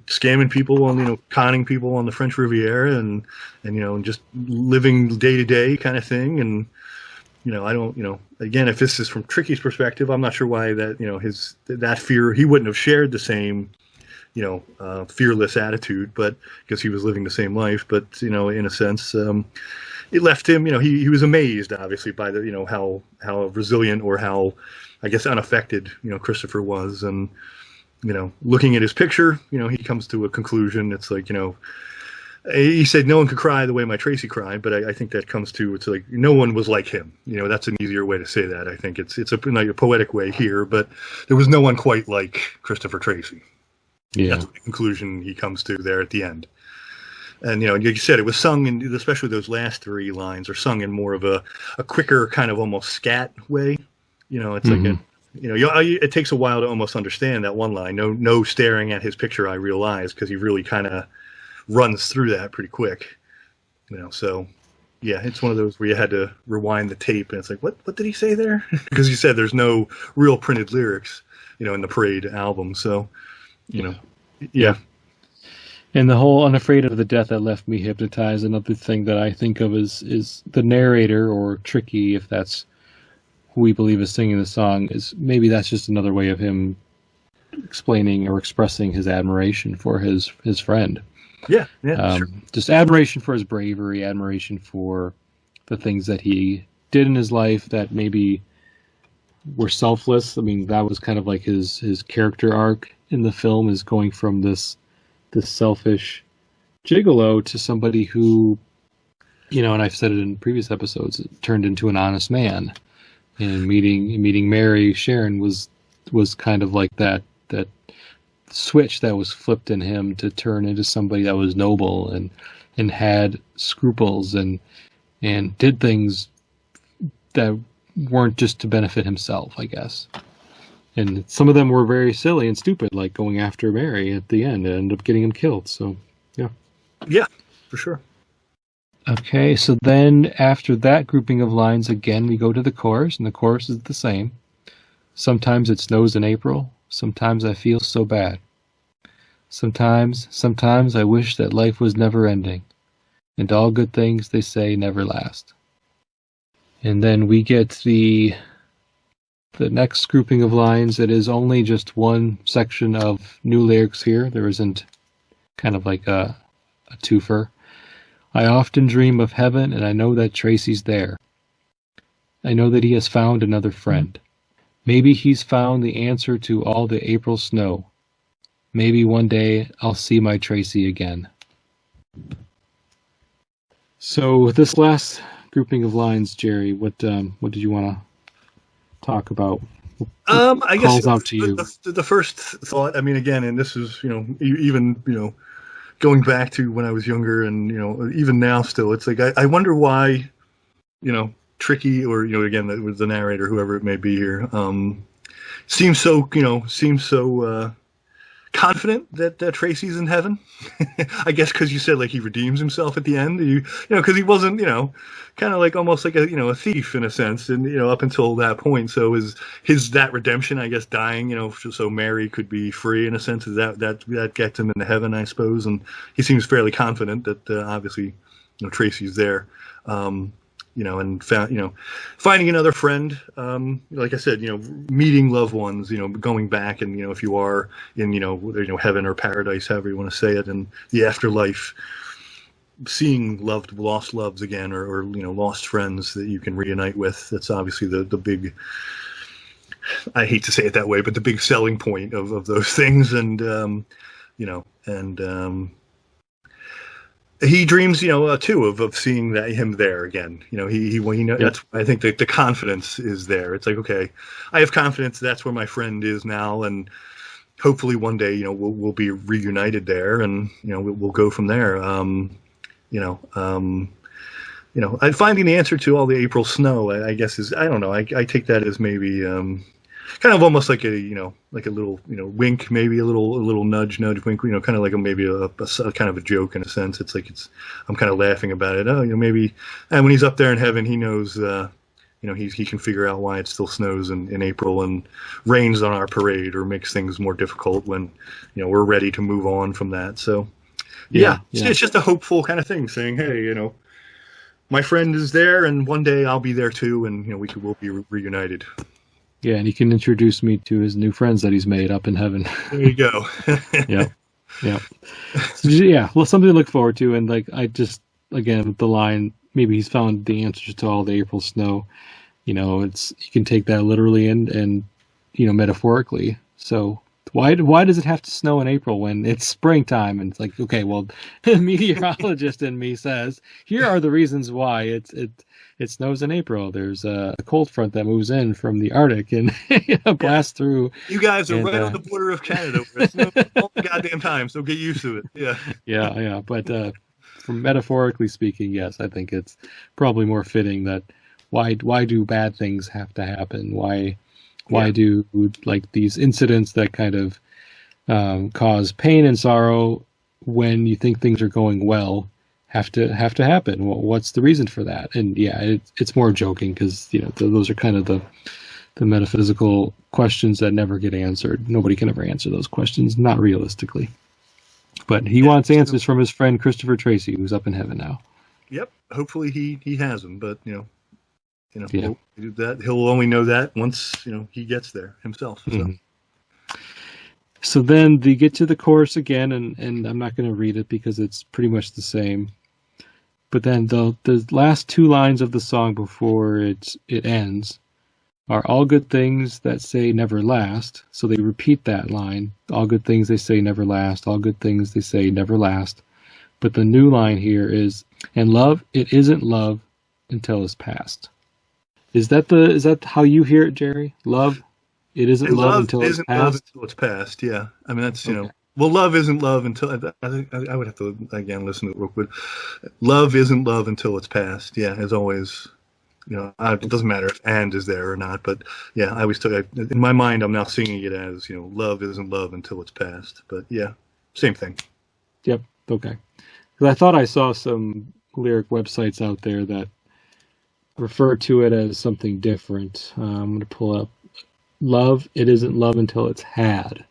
scamming people on, conning people on the French Riviera, and just living day to day kind of thing. And I don't, again, if this is from Tricky's perspective, I'm not sure why that that fear, he wouldn't have shared the same fearless attitude, but because he was living the same life. But in a sense, it left him, he was amazed, obviously, by the, how resilient or how, I guess, unaffected, Christopher was. And, looking at his picture, he comes to a conclusion. It's like, he said no one could cry the way my Tracy cried, but I think that comes to, it's like no one was like him. That's an easier way to say that. I think it's like a poetic way here, but there was no one quite like Christopher Tracy. Yeah. That's the conclusion he comes to there at the end. And, like you said, it was sung in, especially those last three lines, are sung in more of a quicker kind of almost scat way. It's like, it takes a while to almost understand that one line. No staring at his picture, I realize, because he really kind of runs through that pretty quick. So, yeah, it's one of those where you had to rewind the tape, and it's like, what did he say there? Because you said there's no real printed lyrics, in the Parade album. So, yeah. And the whole "unafraid of the death that left me hypnotized," another thing that I think of is the narrator, or Tricky, if that's who we believe is singing the song, is maybe that's just another way of him explaining or expressing his admiration for his friend. Yeah, sure. Just admiration for his bravery, admiration for the things that he did in his life that maybe were selfless. I mean, that was kind of like his character arc in the film, is going from this selfish gigolo to somebody who, and I've said it in previous episodes, turned into an honest man. And meeting Mary Sharon was kind of like that switch that was flipped in him to turn into somebody that was noble and had scruples and did things that weren't just to benefit himself, I guess. And some of them were very silly and stupid, like going after Mary at the end and ended up getting him killed. So, yeah. Yeah, for sure. Okay, so then after that grouping of lines, again, we go to the chorus, and the chorus is the same. Sometimes it snows in April. Sometimes I feel so bad. Sometimes I wish that life was never ending. And all good things, they say, never last. And then we get the next grouping of lines. It is only just one section of new lyrics here. There isn't kind of like a twofer. I often dream of heaven, and I know that Tracy's there. I know that he has found another friend. Maybe he's found the answer to all the April snow. Maybe one day I'll see my Tracy again. So this last grouping of lines, Jerry, what did you want to talk about? I guess calls out to you. The first thought, I mean, again, and this is, even, going back to when I was younger and, even now still, it's like, I wonder why, Tricky, or, again, the narrator, whoever it may be here, seems so confident that Tracy's in heaven. I guess because you said like he redeems himself at the end, because he wasn't, kind of like almost like a thief in a sense, and up until that point. So is that redemption, I guess, dying, so Mary could be free in a sense, is that gets him into heaven, I suppose. And he seems fairly confident that obviously, Tracy's there. And finding another friend, like I said, meeting loved ones, going back and, if you are in, heaven or paradise, however you want to say it, and the afterlife, seeing lost loves again, or lost friends that you can reunite with. That's obviously the big, I hate to say it that way, but the big selling point of those things. And, he dreams, too, of seeing him there again. He that's, I think the confidence is there. It's like, okay, I have confidence that's where my friend is now, and hopefully one day, we'll be reunited there, and we'll go from there. Finding the answer to all the April snow, I guess, is, I don't know. I take that as maybe kind of almost like a little wink, maybe a little nudge wink, kind of like maybe a kind of a joke in a sense. It's like I'm kind of laughing about it. Oh, maybe, and when he's up there in heaven, he knows he can figure out why it still snows in April and rains on our parade, or makes things more difficult when we're ready to move on from that. So yeah. It's just a hopeful kind of thing, saying, hey, my friend is there, and one day I'll be there too, and we'll be reunited. Yeah, and he can introduce me to his new friends that he's made up in heaven. There you go. Yeah. So, yeah, well, something to look forward to. And like, I just, again, with the line, maybe he's found the answers to all the April snow. It's you can take that literally and metaphorically. So why does it have to snow in April when it's springtime? And it's like, okay, well, the meteorologist in me says here are the reasons why it snows in April. There's a cold front that moves in from the Arctic and blasts through. You guys are right on the border of Canada where it snows all the goddamn time, so get used to it. Yeah. Yeah. But from metaphorically speaking, yes, I think it's probably more fitting that why do bad things have to happen? Why do like these incidents that kind of cause pain and sorrow when you think things are going well have to happen? Well, what's the reason for that? And yeah, it's more joking because those are kind of the metaphysical questions that never get answered. Nobody can ever answer those questions, not realistically. But he wants answers from his friend Christopher Tracy, who's up in heaven now. Yep. Hopefully he has them, but he'll only know that once he gets there himself. So. Mm-hmm. So then they get to the chorus again, and I'm not going to read it because it's pretty much the same. But then the last two lines of the song before it ends are all good things that say never last. So they repeat that line. All good things they say never last. All good things they say never last. But the new line here is, and love, it isn't love until it's past. Is that how you hear it, Jerry? Love, it isn't love until it's past. Love until it's past. Yeah, I mean that's okay. Well, love isn't love until I would have to again listen to it real quick. Love isn't love until it's past. Yeah, as always. It doesn't matter if "and" is there or not, but yeah, I always in my mind I'm now singing it as love isn't love until it's past. But yeah, same thing. Yep. Okay. Because I thought I saw some lyric websites out there that refer to it as something different. I'm going to pull up love. It isn't love until it's had.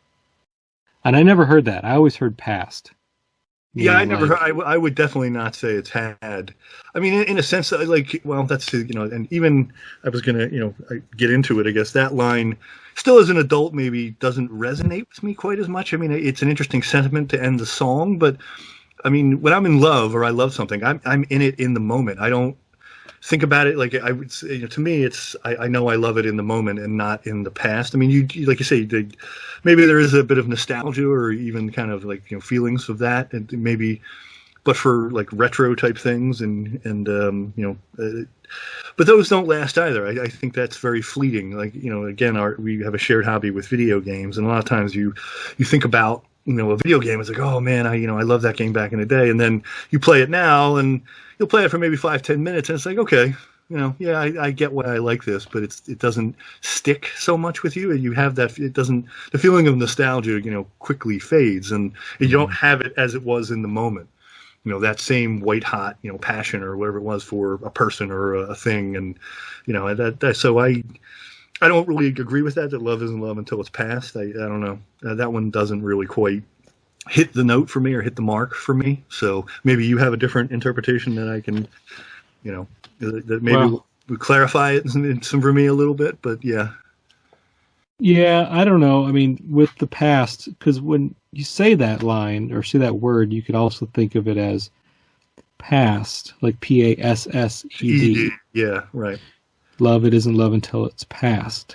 And I never heard that. I always heard past. Yeah, I never heard. I would definitely not say it's had. I mean, in a sense, that's and even I was gonna get into it. I guess that line, still as an adult, maybe doesn't resonate with me quite as much. I mean, it's an interesting sentiment to end the song, but I mean, when I'm in love or I love something, I'm in it in the moment. I don't think about it like I would say. To me, it's I know I love it in the moment and not in the past. I mean, you like you say, maybe there is a bit of nostalgia or even kind of like feelings of that, and maybe, but for like retro type things but those don't last either. I think that's very fleeting. Like again, we have a shared hobby with video games, and a lot of times you think about a video game. It's like, oh man, I love that game back in the day, and then you play it now and you'll play it for maybe 5-10 minutes, and it's like, okay, I get why I like this, but it doesn't stick so much with you, and you have that. It doesn't. The feeling of nostalgia, quickly fades, and you don't have it as it was in the moment. That same white hot, passion or whatever it was for a person or a thing, and so I don't really agree with that. That love isn't love until it's past. I don't know. That one doesn't really quite hit the note for me or hit the mark for me. So maybe you have a different interpretation that I can, that maybe would clarify it for me a little bit. But yeah. Yeah, I don't know. I mean, with the past, because when you say that line or say that word, you could also think of it as past, like P-A-S-S-E-D. Yeah, right. Love, it isn't love until it's past.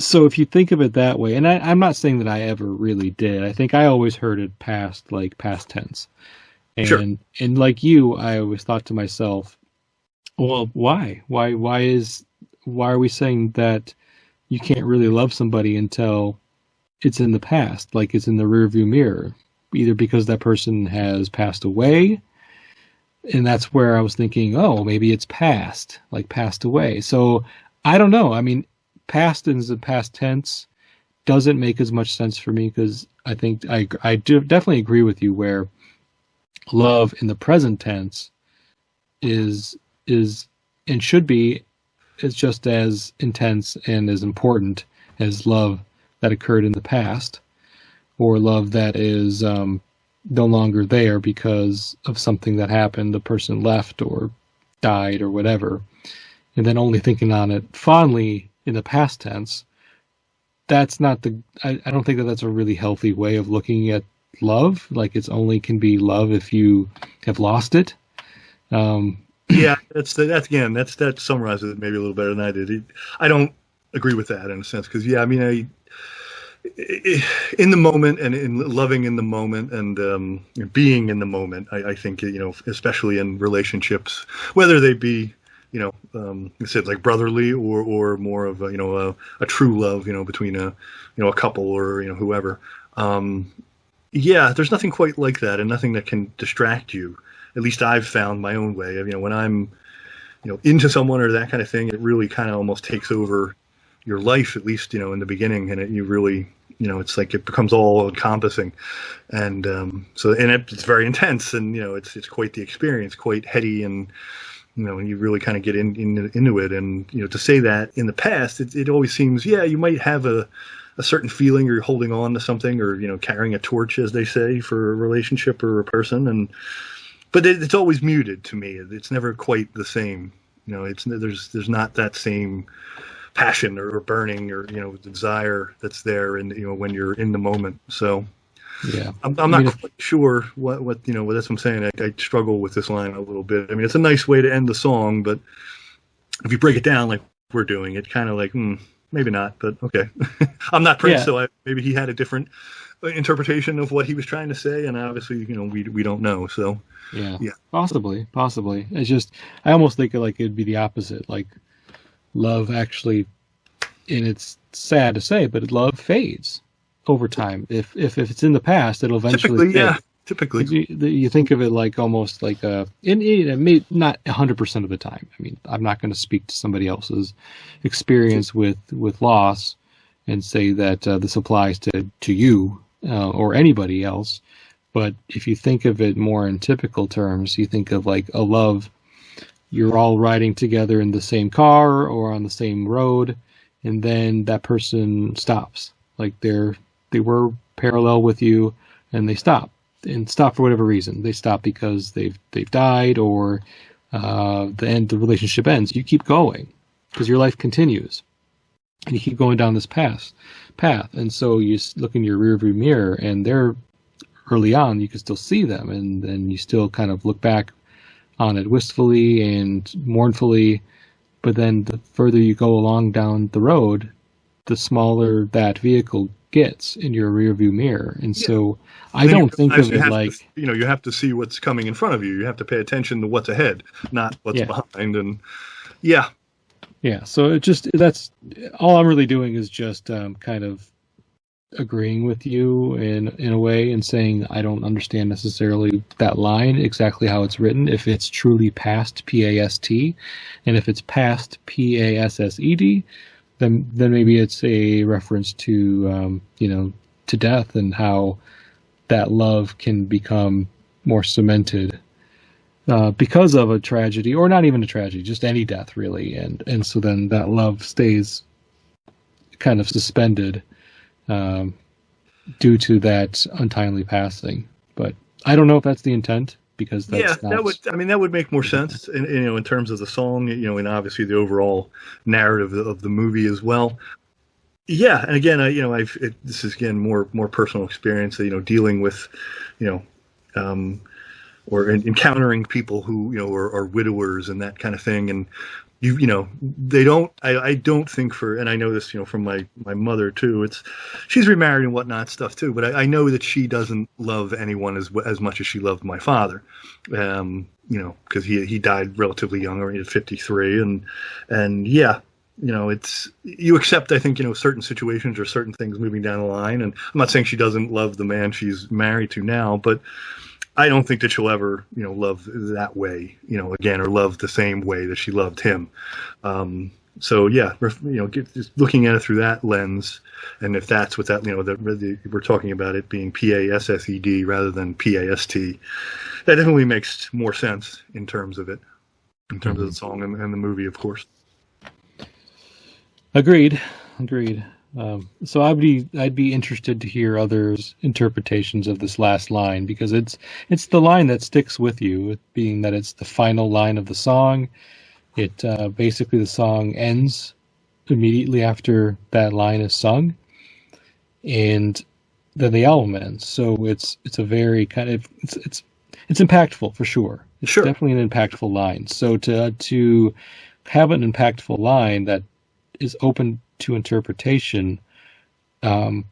So if you think of it that way, and I'm not saying that I ever really did. I think I always heard it past, like past tense. And sure. And like you, I always thought to myself, well, why? Why are we saying that you can't really love somebody until it's in the past, like it's in the rearview mirror, either because that person has passed away, and that's where I was thinking, oh, maybe it's past, like passed away. So I don't know. I mean, past in the past tense doesn't make as much sense for me, because I think I do definitely agree with you where love in the present tense is and should be is just as intense and as important as love that occurred in the past, or love that is no longer there because of something that happened, the person left or died or whatever, and then only thinking on it fondly in the past tense. That's not I don't think that that's a really healthy way of looking at love. Like it's only can be love if you have lost it. Yeah, that summarizes it maybe a little better than I did. I don't agree with that in a sense because yeah, I mean, in the moment and in loving in the moment and being in the moment, I think especially in relationships, whether they be I said like brotherly or more of a true love, between a couple or whoever. Yeah, there's nothing quite like that, and nothing that can distract you. At least I've found my own way. When I'm into someone or that kind of thing, it really kind of almost takes over your life, at least in the beginning, and you really it's like it becomes all encompassing, and it's very intense, and it's quite the experience, quite heady, and and you really kind of get into it, and to say that in the past, it always seems you might have a certain feeling, or you're holding on to something, or carrying a torch, as they say, for a relationship or a person, but it's always muted to me. It's never quite the same. There's not that same passion or burning or desire that's there, and when you're in the moment. So Yeah, I'm not quite sure what that's what I'm saying. I struggle with this line a little bit. I mean, it's a nice way to end the song, but if you break it down like we're doing, it kind of like maybe not, but okay. I'm not Prince, so maybe he had a different interpretation of what he was trying to say, and obviously we don't know. So yeah, possibly. It's just I almost think like it'd be the opposite. Like love actually, and it's sad to say, but love fades over time. If it's in the past, it'll eventually fade. Typically, you think of it like almost like not 100% of the time. I mean, I'm not going to speak to somebody else's experience with loss and say that this applies to you or anybody else. But if you think of it more in typical terms, you think of like a love. You're all riding together in the same car or on the same road, and then that person stops. Like they were parallel with you, and they stop. And stop for whatever reason. They stop because they've died, or the relationship ends. You keep going because your life continues, and you keep going down this path. And so you look in your rearview mirror, and they're early on. You can still see them, and then you still kind of look back on it wistfully and mournfully. But then the further you go along down the road, the smaller that vehicle gets in your rearview mirror. And so I don't think of it like you have to see what's coming in front of you. You have to pay attention to what's ahead, not what's behind. And so that's all I'm really doing is just kind of agreeing with you in a way and saying I don't understand necessarily that line exactly how it's written, if it's truly past P-A-S-T, and if it's past P-A-S-S-E-D, then maybe it's a reference to to death and how that love can become more cemented because of a tragedy, or not even a tragedy, just any death really, and so then that love stays kind of suspended due to that untimely passing. But I don't know if that's the intent, because that's that would make more sense in terms of the song, and obviously the overall narrative of the movie as well. Yeah, and again, this is again more personal experience, dealing with, or encountering people who are widowers and that kind of thing, and they don't. I don't think and I know this from my mother too. She's remarried and whatnot stuff too, but I know that she doesn't love anyone as much as she loved my father, because he died relatively young, or at 53, and it's you accept, I think, certain situations or certain things moving down the line. And I'm not saying she doesn't love the man she's married to now, but I don't think that she'll ever, love that way, again, or love the same way that she loved him. So yeah, just looking at it through that lens, and if that's what that, we're talking about it being P-A-S-S-E-D rather than P-A-S-T, that definitely makes more sense in terms of it, in terms of the song and the movie, of course. Agreed. So I'd be interested to hear others' interpretations of this last line, because it's the line that sticks with you, being that it's the final line of the song. It basically, the song ends immediately after that line is sung, and then the album ends. So it's a very kind of it's impactful for sure. It's Sure. definitely an impactful line. So to have an impactful line that is open to interpretation, kind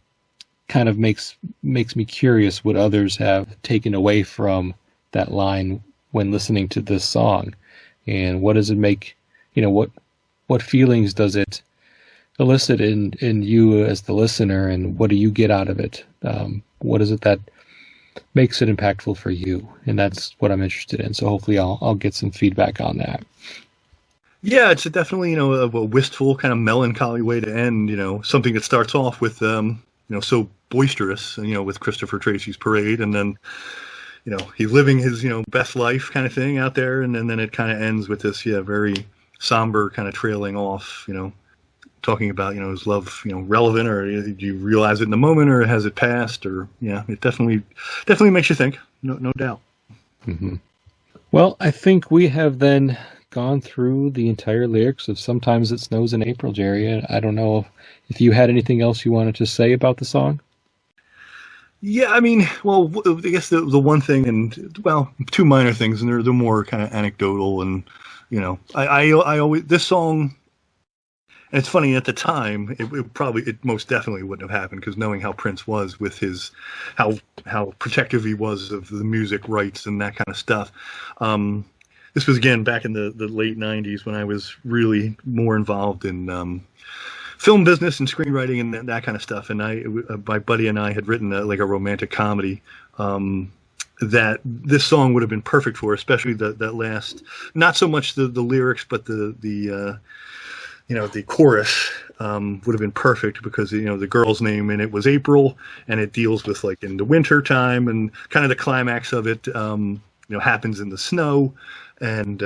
of makes me curious what others have taken away from that line when listening to this song, and what does it make, what feelings does it elicit in you as the listener, and what do you get out of it? What is it that makes it impactful for you? And that's what I'm interested in. So hopefully I'll get some feedback on that. Yeah, it's definitely, a wistful kind of melancholy way to end, something that starts off with, so boisterous, with Christopher Tracy's Parade. And then, he's living his, best life kind of thing out there. And then it kind of ends with this, very somber kind of trailing off, talking about, is love, relevant, or do you realize it in the moment, or has it passed? Or, it definitely makes you think. No doubt. Mm-hmm. Well, I think we have then gone through the entire lyrics of Sometimes It Snows in April, Jerry. I don't know if you had anything else you wanted to say about the song. Yeah, I mean, well, I guess the one thing, and well, two minor things, and they're more kind of anecdotal, and I always, this song. And it's funny, at the time, it most definitely wouldn't have happened, because knowing how Prince was with his, how protective he was of the music rights and that kind of stuff. This was, again, back in the late 90s, when I was really more involved in film business and screenwriting and that kind of stuff. And my buddy and I had written a romantic comedy that this song would have been perfect for, especially that last, not so much the lyrics, but the chorus would have been perfect, because, the girl's name in it was April, and it deals with in the winter time, and kind of the climax of it, happens in the snow. And,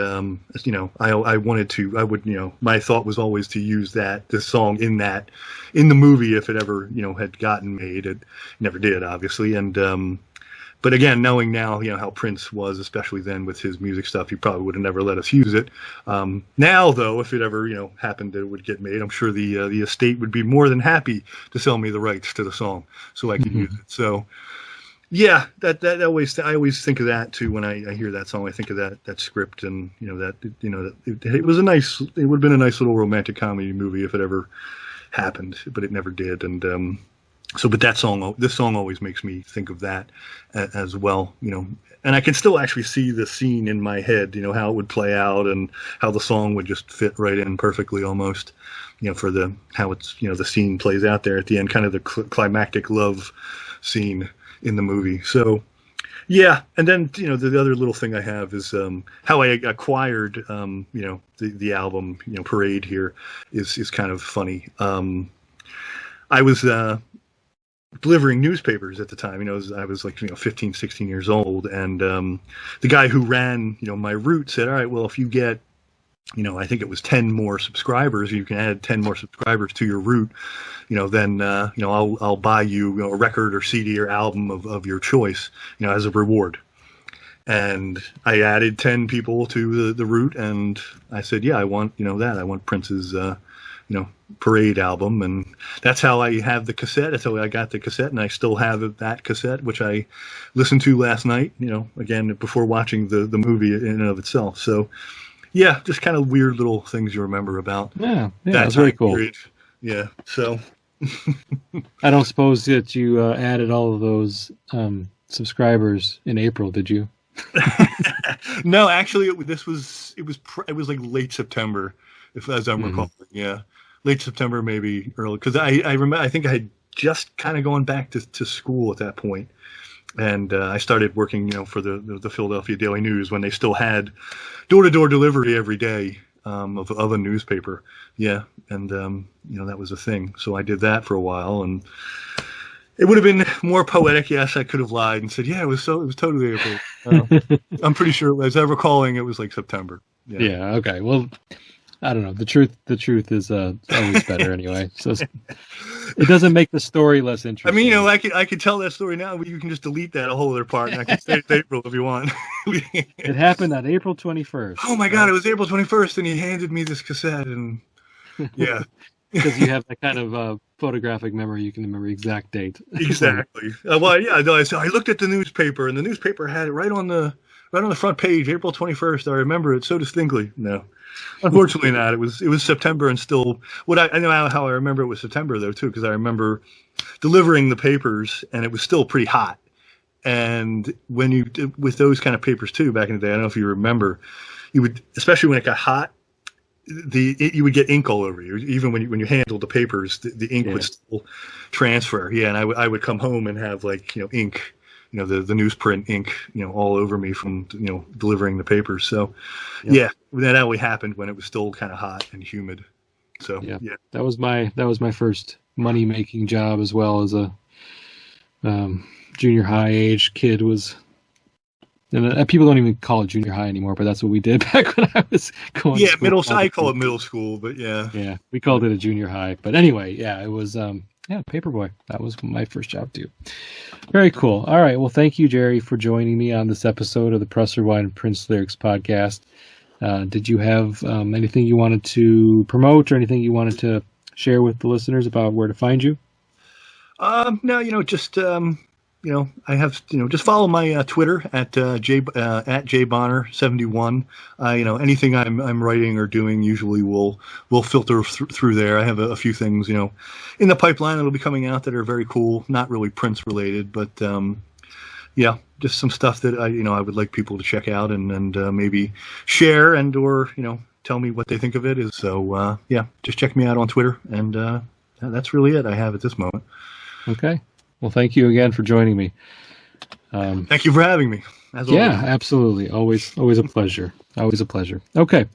my thought was always to use this song in the movie, if it ever, had gotten made. It never did, obviously. And, but again, knowing now, how Prince was, especially then with his music stuff, he probably would have never let us use it. Now, though, if it ever, happened that it would get made, I'm sure the estate would be more than happy to sell me the rights to the song so I could use it. So, yeah, that I always think of that too when I hear that song. I think of that script, and it was it would have been a nice little romantic comedy movie if it ever happened, but it never did. And but this song always makes me think of that as well, and I can still actually see the scene in my head, how it would play out, and how the song would just fit right in perfectly almost, for how it's, the scene plays out there at the end, kind of the climactic love scene in the movie. So, yeah. And then, the other little thing I have is how I acquired, the album, Parade here is kind of funny. I was delivering newspapers at the time. I was 15, 16 years old, and the guy who ran, my route said, all right, well, if you get, I think it was 10 more subscribers, you can add 10 more subscribers to your route, then I'll buy you, a record or CD or album of your choice, as a reward. And I added 10 people to the route, and I said, yeah, I want, I want Prince's Parade album. And that's how I have the cassette. That's how I got the cassette, and I still have that cassette, which I listened to last night, again, before watching the movie in and of itself. So, yeah, just kind of weird little things you remember about. Yeah, that's very cool. Period. Yeah, so. I don't suppose that you added all of those subscribers in April, did you? No, actually, it was like late September, as I'm recalling. Yeah, late September, maybe early, because I remember, I think I had just kind of gone back to school at that point, and I started working, for the Philadelphia Daily News, when they still had door-to-door delivery every day of a newspaper. Yeah, and that was a thing. So I did that for a while, and it would have been more poetic. Yes, I could have lied and said, yeah, it was totally April. I'm pretty sure, as I'm recalling, it was like September. Yeah. Okay. Well, I don't know. The truth is always better anyway. So it doesn't make the story less interesting. I mean, I could tell that story now, but you can just delete that whole other part, and I can say it's April if you want. It happened on April 21st. Oh my God! It was April 21st, and he handed me this cassette, and yeah. Because you have that kind of photographic memory, you can remember the exact date. Exactly. Well, yeah. No, so I looked at the newspaper, and the newspaper had it right on the right on the front page, April 21st. I remember it so distinctly. No, unfortunately not. It was September, and still, I know how I remember it was September though too, because I remember delivering the papers, and it was still pretty hot. And when you with those kind of papers too, back in the day, I don't know if you remember, you would, especially when it got hot, you would get ink all over you. Even when you handled the papers, the ink would still transfer. Yeah, and I would come home and have like ink, the newsprint ink, all over me from delivering the papers. So yeah, that only happened when it was still kind of hot and humid. So yeah, that was my first money making job as well as a junior high age kid. And people don't even call it junior high anymore, but that's what we did back when I was going. Yeah, middle. I call it middle school, but yeah, we called it a junior high. But anyway, it was Paperboy. That was my first job too. Very cool. All right, well, thank you, Jerry, for joining me on this episode of the Press Rewind and Prince Lyrics podcast. Did you have anything you wanted to promote or anything you wanted to share with the listeners about where to find you? No, just. I have, just follow my Twitter at jbonner71. Anything I'm writing or doing usually will filter through there. I have a few things, in the pipeline that'll be coming out that are very cool. Not really Prince related, but just some stuff that I would like people to check out and maybe share or tell me what they think of it. So just check me out on Twitter, and that's really it I have at this moment. Okay. Well, thank you again for joining me. Thank you for having me. As always. Absolutely. Always a pleasure. Always a pleasure. Okay.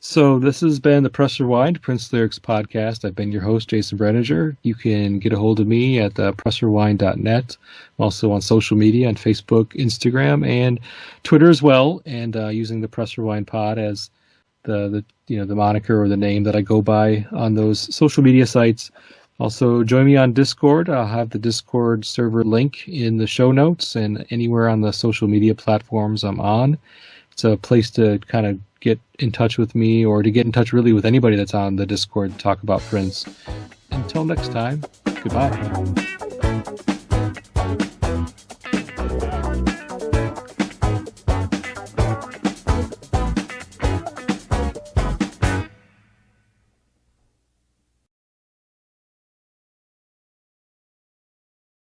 So this has been the Press Rewind Prince Lyrics podcast. I've been your host, Jason Brenninger. You can get a hold of me at pressrewind.net. I'm also on social media on Facebook, Instagram, and Twitter as well, and using the Press Rewind pod as the moniker or the name that I go by on those social media sites. Also, join me on Discord. I'll have the Discord server link in the show notes and anywhere on the social media platforms I'm on. It's a place to kind of get in touch with me or to get in touch really with anybody that's on the Discord to talk about Prince. Until next time, goodbye.